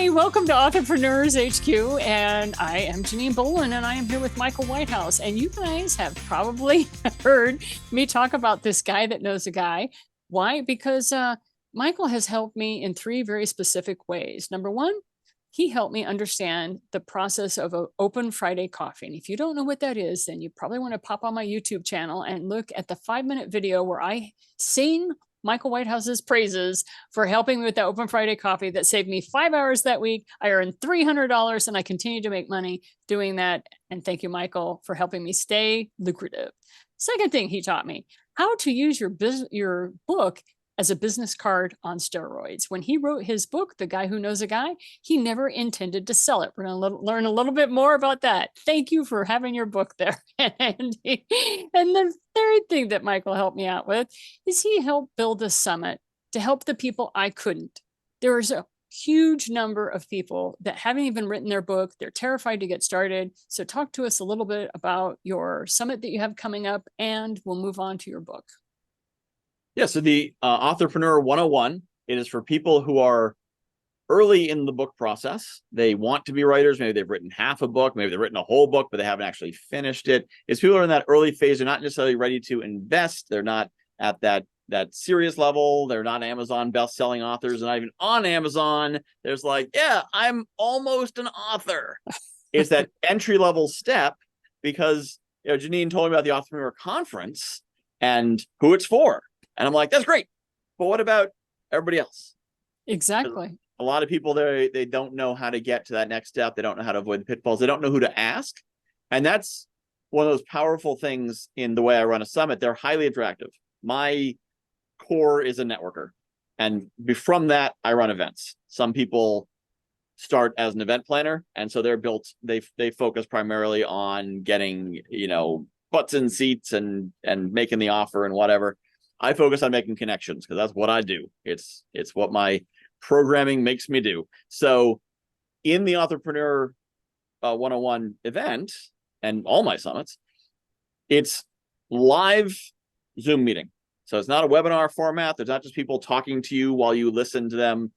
Hi, welcome to Authorpreneurs HQ, and I am Janine Boland, and I am here with Michael Whitehouse. And you guys have probably heard me talk about this guy that knows a guy. Why? Because Michael has helped me in three very specific ways. Number one, he helped me understand the process of an open Friday coffee. And if you don't know what that is, then you probably want to pop on my YouTube channel and look at the 5-minute video where I sing Michael Whitehouse's praises for helping me with that Open Friday coffee that saved me 5 hours that week. I earned $300 and I continue to make money doing that. And thank you, Michael, for helping me stay lucrative. Second thing he taught me, how to use your book as a business card on steroids. When he wrote his book, The Guy Who Knows a Guy, he never intended to sell it. We're going to learn a little bit more about that. Thank you for having your book there, Andy. And the third thing that Michael helped me out with is he helped build a summit to help the people I couldn't. There was a huge number of people that haven't even written their book. They're terrified to get started. So talk to us a little bit about your summit that you have coming up, and we'll move on to your book. Yeah, so the Authorpreneur 101, it is for people who are early in the book process. They want to be writers. Maybe they've written half a book. Maybe they've written a whole book, but they haven't actually finished it. It's people who are in that early phase. They're not necessarily ready to invest. They're not at that serious level. They're not Amazon best-selling authors. They're not even on Amazon. There's like, yeah, I'm almost an author. It's that entry-level step because Janine told me about the Authorpreneur Conference and who it's for. And I'm like, that's great. But what about everybody else? Exactly. A lot of people there, they don't know how to get to that next step. They don't know how to avoid the pitfalls. They don't know who to ask. And that's one of those powerful things in the way I run a summit. They're highly interactive. My core is a networker. And from that, I run events. Some people start as an event planner. And so they focus primarily on getting, butts in seats and making the offer and whatever. I focus on making connections because that's what I do. It's what my programming makes me do. So in the Authorpreneur 101 event and all my summits, it's live Zoom meeting. So it's not a webinar format. There's not just people talking to you while you listen to them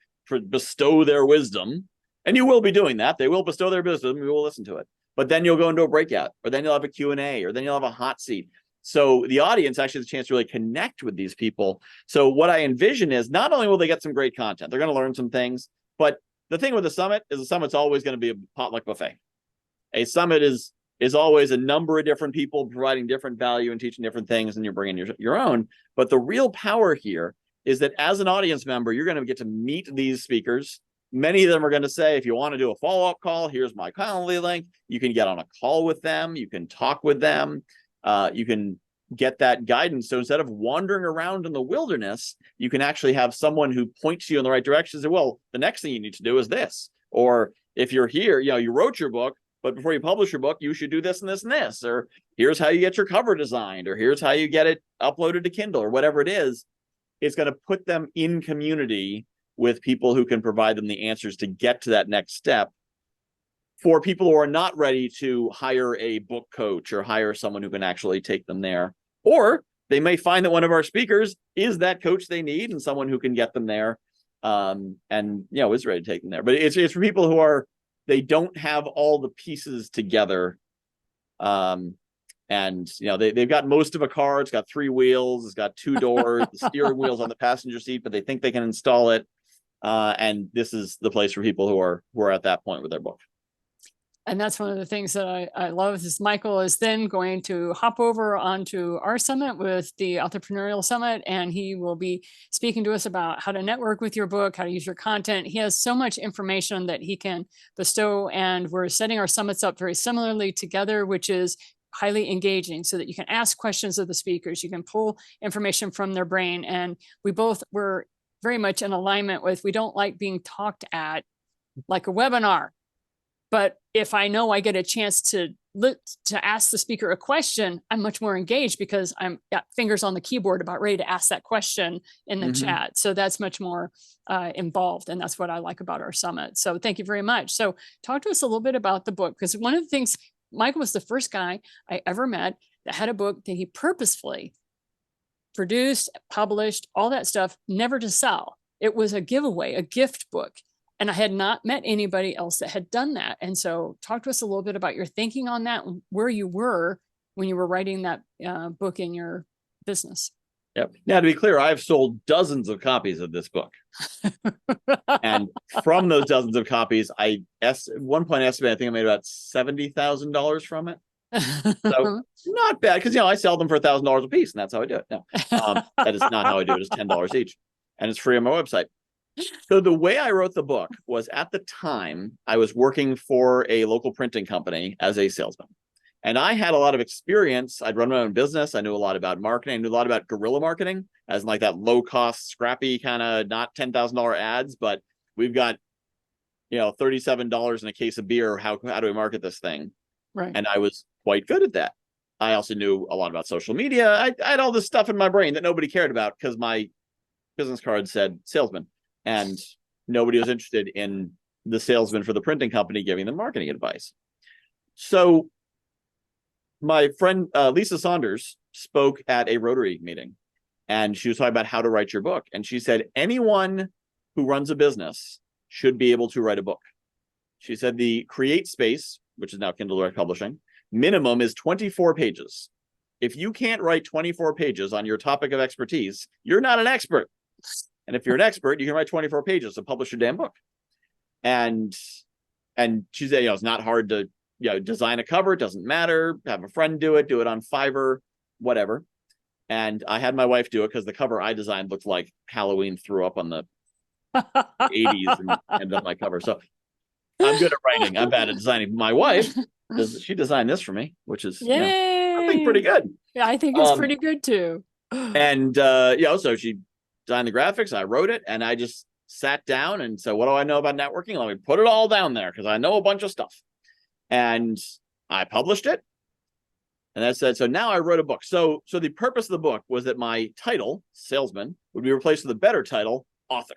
bestow their wisdom. And you will be doing that. They will bestow their wisdom. You will listen to it. But then you'll go into a breakout, or then you'll have a Q&A, or then you'll have a hot seat. So the audience actually has a chance to really connect with these people. So what I envision is not only will they get some great content, they're going to learn some things, but the thing with the summit is the summit's always going to be a potluck buffet. A summit is always a number of different people providing different value and teaching different things, and you're bringing your own. But the real power here is that as an audience member, you're going to get to meet these speakers. Many of them are going to say, if you want to do a follow-up call, here's my Calendly link. You can get on a call with them. You can talk with them. You can get that guidance. So instead of wandering around in the wilderness, you can actually have someone who points you in the right direction and say, well, the next thing you need to do is this. Or if you're here, you wrote your book, but before you publish your book, you should do this and this and this. Or here's how you get your cover designed, or here's how you get it uploaded to Kindle, or whatever it is. It's going to put them in community with people who can provide them the answers to get to that next step. For people who are not ready to hire a book coach or hire someone who can actually take them there. Or they may find that one of our speakers is that coach they need and someone who can get them there and is ready to take them there. But it's for people who they don't have all the pieces together. They've got most of a car. It's got 3 wheels. It's got 2 doors. The steering wheel's on the passenger seat, but they think they can install it. And this is the place for people who are at that point with their book. And that's one of the things that I love is Michael is then going to hop over onto our summit with the Authorpreneurial Summit, and he will be speaking to us about how to network with your book, how to use your content. He has so much information that he can bestow, and we're setting our summits up very similarly together, which is highly engaging so that you can ask questions of the speakers, you can pull information from their brain. And we're very much in alignment with, we don't like being talked at like a webinar. But if I know I get a chance to ask the speaker a question, I'm much more engaged because I'm got fingers on the keyboard about ready to ask that question in the chat. So that's much more involved. And that's what I like about our summit. So thank you very much. So talk to us a little bit about the book, because one of the things, Michael was the first guy I ever met that had a book that he purposefully produced, published, all that stuff, never to sell. It was a giveaway, a gift book. And I had not met anybody else that had done that. And so talk to us a little bit about your thinking on that, where you were when you were writing that book in your business. Yep. Now, to be clear, I've sold dozens of copies of this book. And from those dozens of copies, at one point estimated, I think I made about $70,000 from it. So not bad, because I sell them for $1,000 a piece, and that's how I do it. No, that is not how I do it. It's $10 each, and it's free on my website. So the way I wrote the book was, at the time, I was working for a local printing company as a salesman. And I had a lot of experience. I'd run my own business. I knew a lot about marketing. I knew a lot about guerrilla marketing, as in like that low cost, scrappy kind of, not $10,000 ads, but we've got, $37 in a case of beer. How do we market this thing? Right. And I was quite good at that. I also knew a lot about social media. I had all this stuff in my brain that nobody cared about, because my business card said salesman, and nobody was interested in the salesman for the printing company giving them marketing advice. So my friend Lisa Saunders spoke at a Rotary meeting, and she was talking about how to write your book. And she said, anyone who runs a business should be able to write a book. She said the create space, which is now Kindle Direct Publishing, minimum is 24 pages. If you can't write 24 pages on your topic of expertise, you're not an expert. And if you're an expert, you can write 24 pages to publish your damn book. And she said, it's not hard to design a cover. It doesn't matter. Have a friend do it on Fiverr, whatever. And I had my wife do it, because the cover I designed looked like Halloween threw up on the 80s and ended up my cover. So I'm good at writing. I'm bad at designing. My wife, she designed this for me, which is, I think pretty good. Yeah, I think it's pretty good too. And, so she designed the graphics. I wrote it, and I just sat down and said, what do I know about networking? Let me put it all down there, because I know a bunch of stuff. And I published it. And that said, so now I wrote a book. So the purpose of the book was that my title, salesman, would be replaced with a better title, author.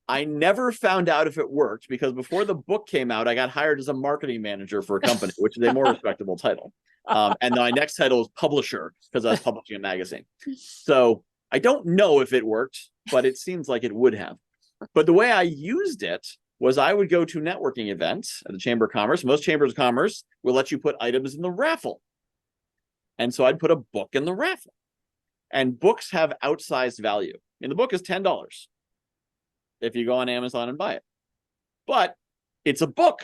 I never found out if it worked, because before the book came out, I got hired as a marketing manager for a company, which is a more respectable title. And my next title is publisher, because I was publishing a magazine. So I don't know if it worked, but it seems like it would have. But the way I used it was, I would go to networking events at the Chamber of Commerce. Most chambers of commerce will let you put items in the raffle. And so I'd put a book in the raffle. And books have outsized value. And the book is $10 if you go on Amazon and buy it. But it's a book.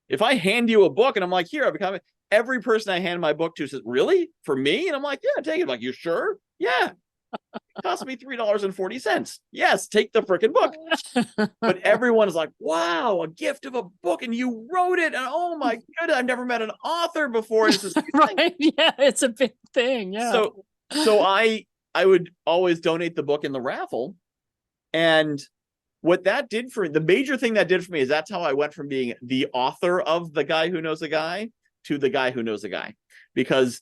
If I hand you a book and I'm like, here, I've become it, every person I hand my book to says, really? For me? And I'm like, yeah, take it. I'm like, you sure? Yeah. It cost me $3.40. Yes, take the freaking book. But everyone is like, wow, a gift of a book, and you wrote it. And oh my goodness, I've never met an author before. It's this right. Yeah, it's a big thing. Yeah. So I would always donate the book in the raffle. And what that did for the major thing that did for me is, that's how I went from being the author of The Guy Who Knows a Guy to The Guy Who Knows a Guy. Because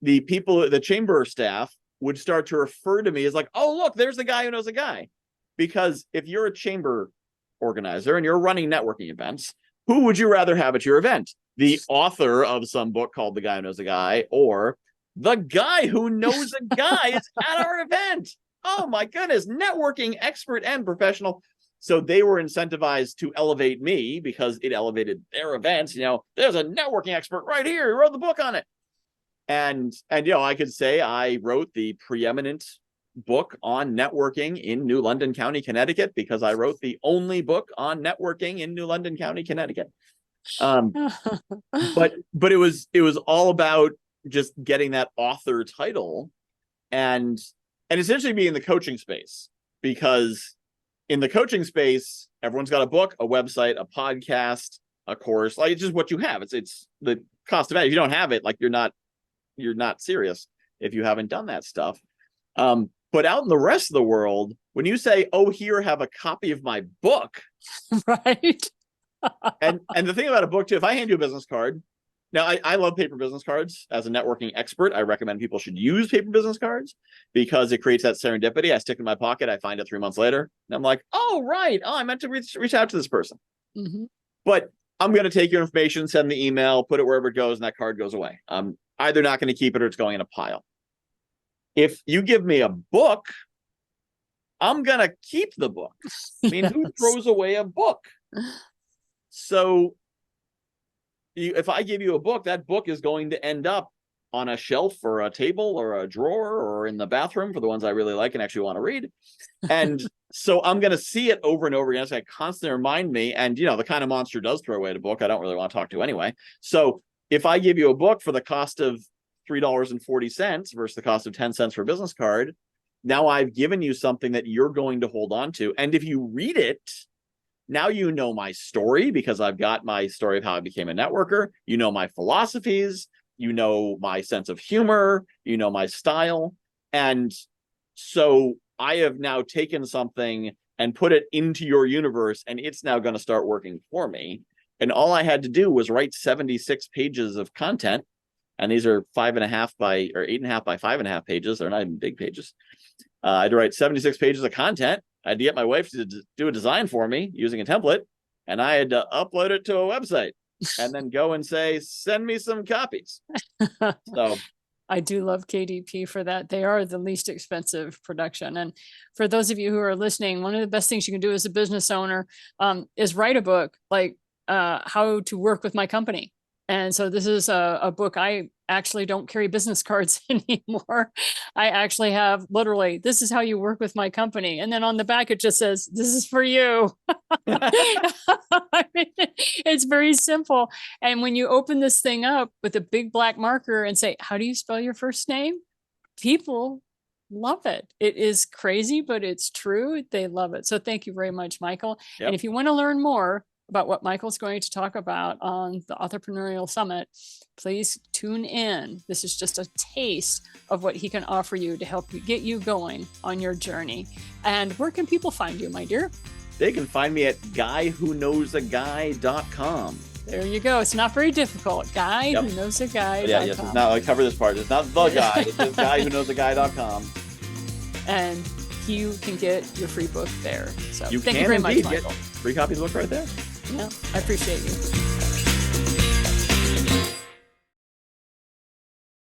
the people, the chamber staff, would start to refer to me as like, oh, look, there's the guy who knows a guy. Because if you're a chamber organizer and you're running networking events, who would you rather have at your event? The author of some book called The Guy Who Knows a Guy, or the guy who knows a guy is at our event? Oh my goodness, networking expert and professional. So they were incentivized to elevate me, because it elevated their events. There's a networking expert right here who wrote the book on it. And I could say I wrote the preeminent book on networking in New London County, Connecticut, because I wrote the only book on networking in New London County, Connecticut. But it was all about just getting that author title, and essentially being in the coaching space, because in the coaching space, everyone's got a book, a website, a podcast, a course. Like, it's just what you have. It's the cost of it. If you don't have it, like, you're not serious if you haven't done that stuff. But out in the rest of the world, when you say, oh, here, have a copy of my book. Right. and the thing about a book too, if I hand you a business card, now I love paper business cards. As a networking expert, I recommend people should use paper business cards, because it creates that serendipity. I stick it in my pocket, I find it 3 months later, and I'm like, oh, right. Oh, I meant to reach out to this person. Mm-hmm. But I'm going to take your information, send the email, put it wherever it goes, and that card goes away. I'm either not going to keep it, or it's going in a pile. If you give me a book, I'm going to keep the book. I mean, who throws away a book? So if I give you a book, that book is going to end up on a shelf or a table or a drawer or in the bathroom for the ones I really like and actually want to read. And so I'm going to see it over and over again. It's going to constantly remind me. And, the kind of monster does throw away the book I don't really want to talk to anyway. So if I give you a book for the cost of $3.40 versus the cost of 10 cents for a business card, now I've given you something that you're going to hold on to. And if you read it, now you know my story, because I've got my story of how I became a networker. You know my philosophies. You know my sense of humor. You know my style. And so I have now taken something and put it into your universe, and it's now going to start working for me. And all I had to do was write 76 pages of content. And these are 5.5 by, or 8.5 by 5.5 pages. They're not even big pages. I had to write 76 pages of content. I had to get my wife to do a design for me using a template, and I had to upload it to a website and then go and say, send me some copies. So I do love KDP for that. They are the least expensive production. And for those of you who are listening, one of the best things you can do as a business owner is write a book like How to Work with My Company. And so this is a book. I actually don't carry business cards anymore. I actually have literally, this is how you work with my company. And then on the back, it just says, this is for you. I mean, it's very simple. And when you open this thing up with a big black marker and say, how do you spell your first name? People love it. It is crazy, but it's true. They love it. So thank you very much, Michael. Yep. And if you want to learn more about what Michael's going to talk about on the Authorpreneurial Summit, please tune in. This is just a taste of what he can offer you to help you get you going on your journey. And where can people find you, my dear? They can find me at guywhoknowsaguy.com. There you go. It's not very difficult. Guywhoknowsaguy.com. Yeah, yes, it's not. I cover this part. It's not the guy. It's just guywhoknowsaguy.com. And you can get your free book there. So you thank you very much, Michael. Get free copies of the book right there. Yeah, I appreciate you.